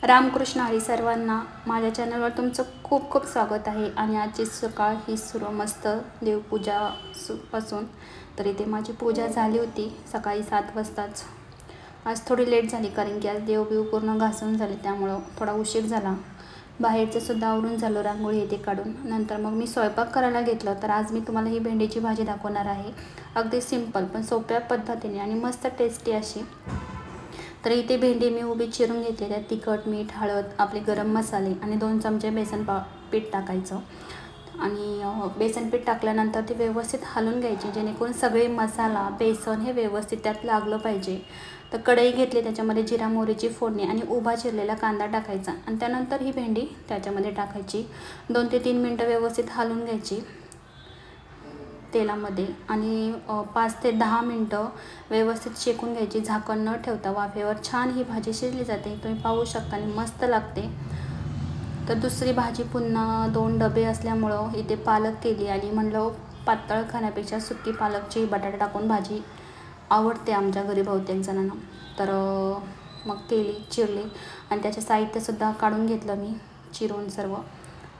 रामकृष्ण हरी सर्वांना माझ्या चॅनलवर तुमचं खूप खूप स्वागत आहे। आणि आजची सकाळ ही सुरू मस्त देवपूजा पासून। तर इथे माझी पूजा झाली होती सकाळी 7 वाजताच। आज थोडी लेट झाली कारण की आज देवबिव पूर्ण घासून झाले, त्यामुळे थोडा उशीर झाला। बाहेरचं सुद्धा आवरून झालं, रांगोळी येते काढून। नंतर मग मी स्वयंपाक करायला घेतलं। तर आज मी तुम्हाला ही भेंडीची भाजी दाखवणार आहे, अगदी सिंपल पण सोप्या पद्धतीने आणि मस्त टेस्टी अशी। तर इथे भेंडी मी उभी चिरून घेतली, त्यात तिखट, मीठ, हळद, आपले गरम मसाले आणि 2 चमचे बेसन पीठ टाकायचं। आणि बेसन पीठ टाकल्यानंतर ते व्यवस्थित हलवून घ्यायचे, जेणेकरून सगळे मसाला बेसन हे व्यवस्थित त्यात लागलं पाहिजे। तर कढई घेतली, त्याच्यामध्ये जिरा मोहरीची फोडणी आणि उभा चिरलेला कांदा टाकायचा आणि त्यानंतर ही भेंडी त्याच्यामध्ये टाकायची। 2 ते 3 मिनटं व्यवस्थित हलवून घ्यायची तेलामध्ये आणि 5 ते 10 मिनटं व्यवस्थित शेकून घ्यायची, झाकण न ठेवता। वाफेवर छान ही भाजी शिजली जाते, तुम्ही पाहू शकता, आणि मस्त लागते। तर दुसरी भाजी पुन्हा 2 डबे असल्यामुळं इथे पालक केली आणि म्हणलं पातळ खाण्यापेक्षा सुकी पालकची बटाटा टाकून भाजी आवडते आमच्या घरी बहुतेक जणांना। तर मग केली, चिरली आणि त्याचे साहित्यसुद्धा काढून घेतलं मी चिरून सर्व।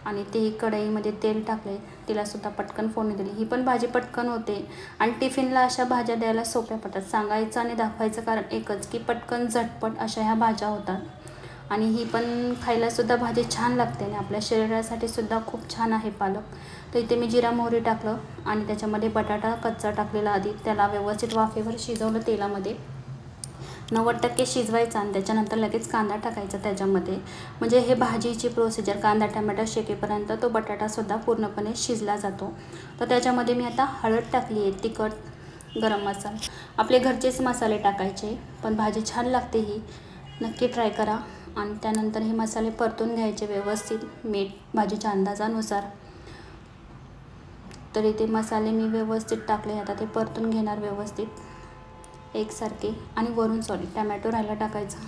आणि ती कढईमध्ये तेल टाकले, तिलासुद्धा पटकन फोडणी दिली। ही पण भाजी पटकन होते आणि टिफिनला अशा भाज्या द्यायला सोप्या पडतात। सांगायचं आणि दाखवायचं कारण एकच की पटकन झटपट अशा ह्या भाज्या होतात। आणि ही पण खायलासुद्धा भाजी छान लागते आणि आपल्या शरीरासाठी सुद्धा खूप छान आहे पालक। तर इथे मी जिरा मोहरी टाकलं आणि त्याच्यामध्ये बटाटा कच्चा टाकलेला आधी, त्याला व्यवस्थित वाफेवर शिजवलं तेलामध्ये। 90% शिजवायचा आणि त्याच्यानंतर लगेच कांदा टाकायचा त्याच्यामध्ये। म्हणजे हे भाजीची प्रोसिजर कांदा टमाटर शेकेपर्यंत तो बटाटासुद्धा पूर्णपणे शिजला जातो। तर त्याच्यामध्ये मी आता हळद टाकली आहे, तिखट, गरम मसाला, आपले घरचेच मसाले टाकायचे, पण भाजी छान लागते ही, नक्की ट्राय करा। आणि त्यानंतर हे मसाले परतून घ्यायचे व्यवस्थित, मीठ भाजीच्या अंदाजानुसार। तर इथे मसाले मी व्यवस्थित टाकले, आता ते परतून घेणार व्यवस्थित एकसारखे। आणि वरून टमॅटो राहायला टाकायचा,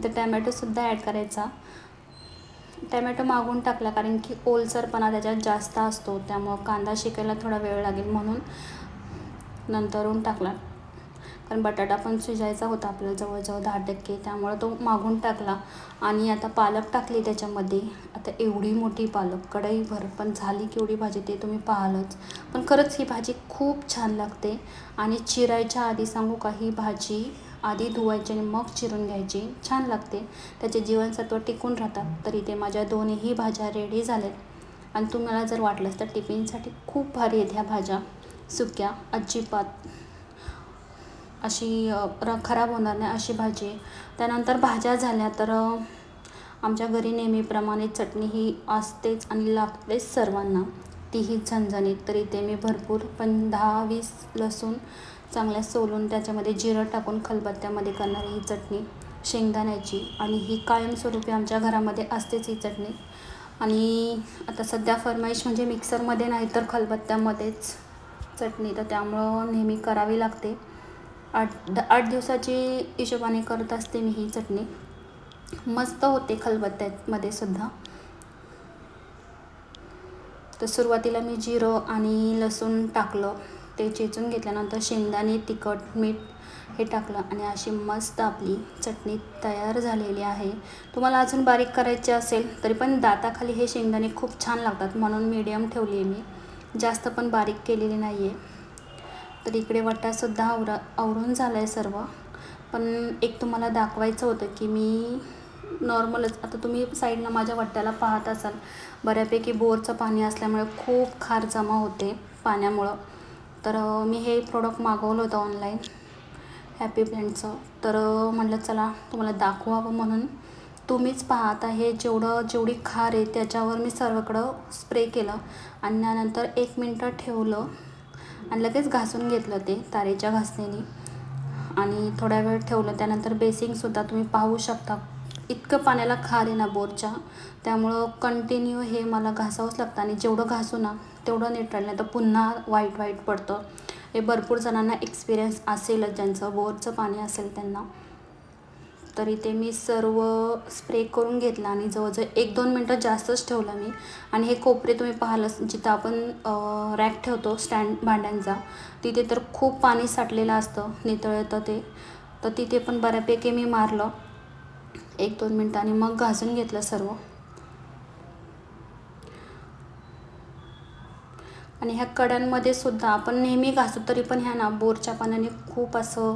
तर टमॅटोसुद्धा ॲड करायचा। टमॅटो मागून टाकला कारण की ओलसरपणा त्याच्यात जास्त असतो, त्यामुळं कांदा शिकायला थोडा वेळ लागेल म्हणून नंतरून टाकला। कारण बटाटा पण शिजायचा होता आपल्याला जवळजवळ 10%, त्यामुळे तो मागून टाकला। आणि आता पालक टाकली त्याच्यामध्ये। आता एवढी मोठी पालक कढईभर पण झाली केवढी भाजी ते तुम्ही पाहालच, पण खरंच ही भाजी खूप छान लागते। आणि चिरायच्या आधी सांगू का, ही भाजी आधी धुवायची आणि मग चिरून घ्यायची, छान लागते, त्याचे जीवनसत्व टिकून राहतात। तर इथे माझ्या दोन्हीही भाज्या रेडी झाल्यात आणि तुम्हाला जर वाटलंच तर टिफिनसाठी खूप भारी आहेत ह्या भाज्या, सुक्या, अजिबात अशी खराब होणार नाही अशी भाजी आहे। त्यानंतर भाज्या झाल्या तर आमच्या घरी नेहमीप्रमाणे चटणी ही असतेच आणि लागतेच सर्वांना, तीही झणझणीत। तर इथे मी भरपूर पण 10-20 लसूण चांगल्या सोलून त्याच्यामध्ये जिरं टाकून खलबत्त्यामध्ये करणारी ही चटणी शेंगदाण्याची, आणि ही कायमस्वरूपी आमच्या घरामध्ये असतेच ही चटणी। आणि आता सध्या फरमाईश म्हणजे मिक्सरमध्ये नाही तर खलबत्त्यामध्येच चटणी, तर त्यामुळं नेहमी करावी लागते। 8 दिवसाची हिशोबाने करत असते मी ही चटणी, मस्त होते खलबत्त्यामध्ये सुद्धा। तर सुरुवातीला मी जिरं आणि लसूण टाकलं, ते चेचून घेतल्यानंतर शेंगदाणे, तिखट, मीठ हे टाकलं आणि अशी मस्त आपली चटणी तयार झालेली आहे। तुम्हाला अजून बारीक करायचे असेल तरी पण दाताखाली हे शेंगदाणे खूप छान लागतात, म्हणून मीडियम ठेवली आहे मी, जास्त पण बारीक केलेली नाही आहे। तर इकडे वटासुद्धा आवरून झालं आहे सर्व, पण एक तुम्हाला दाखवायचं होतं की मी नॉर्मलच, आता तुम्ही साईडनं माझ्या वट्ट्याला पाहत असाल, बऱ्यापैकी बोरचं पाणी असल्यामुळे खूप खार जमा होते पाण्यामुळं। तर मी हे प्रोडक्ट मागवलं होतं ऑनलाईन हॅपी प्लॅन्टचं, तर म्हटलं चला तुम्हाला दाखवावं म्हणून। तुम्हीच पहा, आता हे जेवढी खार आहे त्याच्यावर मी सर्वकडं स्प्रे केलं आणि त्यानंतर 1 मिनटं ठेवलं आणि लगेच घासून घेतलं ते तारेच्या घासणीने आणि थोड्या वेळ ठेवलं। त्यानंतर बेसिंगसुद्धा तुम्ही पाहू शकता, इतकं पाण्याला खार आहे ना बोरच्या, त्यामुळं कंटिन्यू हे मला घासावंच लागतं। आणि जेवढं घासू ना तेवढं नीट राहिलं, नाही तर पुन्हा वाईट पडतं। हे भरपूर जणांना एक्सपिरियन्स असेलच, ज्यांचं बोरचं पाणी असेल त्यांना। तर इथे मी सर्व स्प्रे करून घेतला आणि जवळजवळ 1-2 मिनटं जास्तच ठेवलं मी। आणि हे कोपरे तुम्ही पाहालच, जिथं आपण रॅक ठेवतो स्टँड भांड्यांचा, तिथे तर खूप पाणी साठलेलं असतं, नितळतं ते, तर तिथे पण बऱ्यापैकी मी मारलं। 1-2 मिनिटांनी मग घासून घेतलं सर्व. आणि ह्या कड्यांमध्ये सुद्धा आपण नेहमी घासू तरी पण ह्या ना बोरच्या पाण्याने खूप असं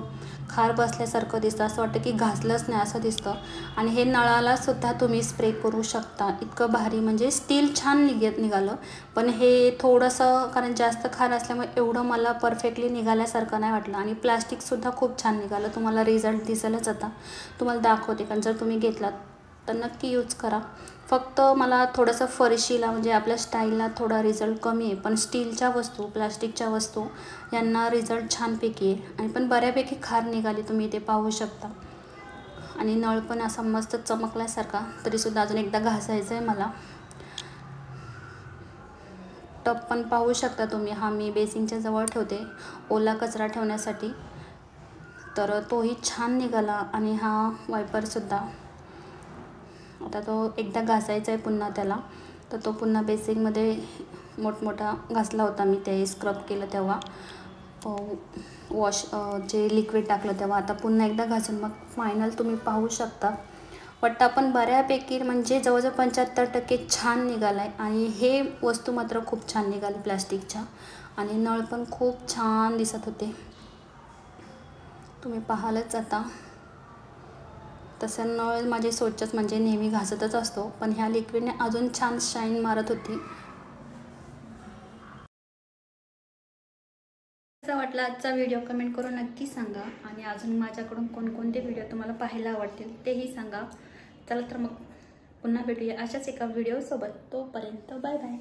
खार बसल्यासारखं दिसतं, असं वाटतं की घासलंच नाही असं दिसतं. आणि हे नळाला सुद्धा तुम्ही स्प्रे करू शकता. इतकं भारी, म्हणजे स्टील छान निघालं, पण हे थोडंसं कारण जास्त खार असल्यामुळे एवढं मला परफेक्टली निघाल्यासारखं नाही वाटलं. आणि प्लास्टिकसुद्धा खूप छान निघालं. तुम्हाला रिझल्ट दिसेलच आता, तुम्हाला दाखवते. कारण जर तुम्ही घेतलात तर नक्की यूज करा. फक्त मला थोडंसं फरशीला म्हणजे आपल्या स्टाईलला थोडा रिझल्ट कमी आहे, पण स्टीलच्या वस्तू, प्लास्टिकच्या वस्तू यांना रिझल्ट छानपैकी आहे. आणि पण बऱ्यापैकी खार निघाली, तुम्ही इथे पाहू शकता. आणि नळ पण असा मस्त चमकल्यासारखा. तरीसुद्धा अजून एकदा घासायचं आहे मला. टब पण पाहू शकता तुम्ही. हा मी बेसिनच्या जवळ ठेवते ओला कचरा ठेवण्यासाठी, तर तोही छान निघाला. आणि हा वायपरसुद्धा आता तो एकदा घासायचा आहे पुन्हा त्याला, तर तो पुन्हा बेसिनमध्ये मोठमोठा घासला होता मी, ते स्क्रब केलं तेव्हा वॉश जे लिक्विड टाकलं तेव्हा. आता पुन्हा एकदा घासून मग फायनल तुम्ही पाहू शकता. पट्टा पण बऱ्यापैकी म्हणजे जवळजवळ 75% छान निघाला आहे. आणि हे वस्तू मात्र खूप छान निघाली प्लॅस्टिकच्या. आणि नळ पण खूप छान दिसत होते, तुम्ही पाहालच आता. तसं नळ माझे स्वच्छच म्हणजे नेहमी घासतच असतो, पण ह्या लिक्विडने अजून छान शाईन मारत होती. कसा वाटला आजचा व्हिडिओ कमेंट करून नक्की सांगा. आणि अजून माझ्याकडून कोणकोणते व्हिडिओ तुम्हाला पाहायला आवडतील तेही सांगा. चला तर मग पुन्हा भेटूया अशाच एका व्हिडिओसोबत. तोपर्यंत बाय बाय.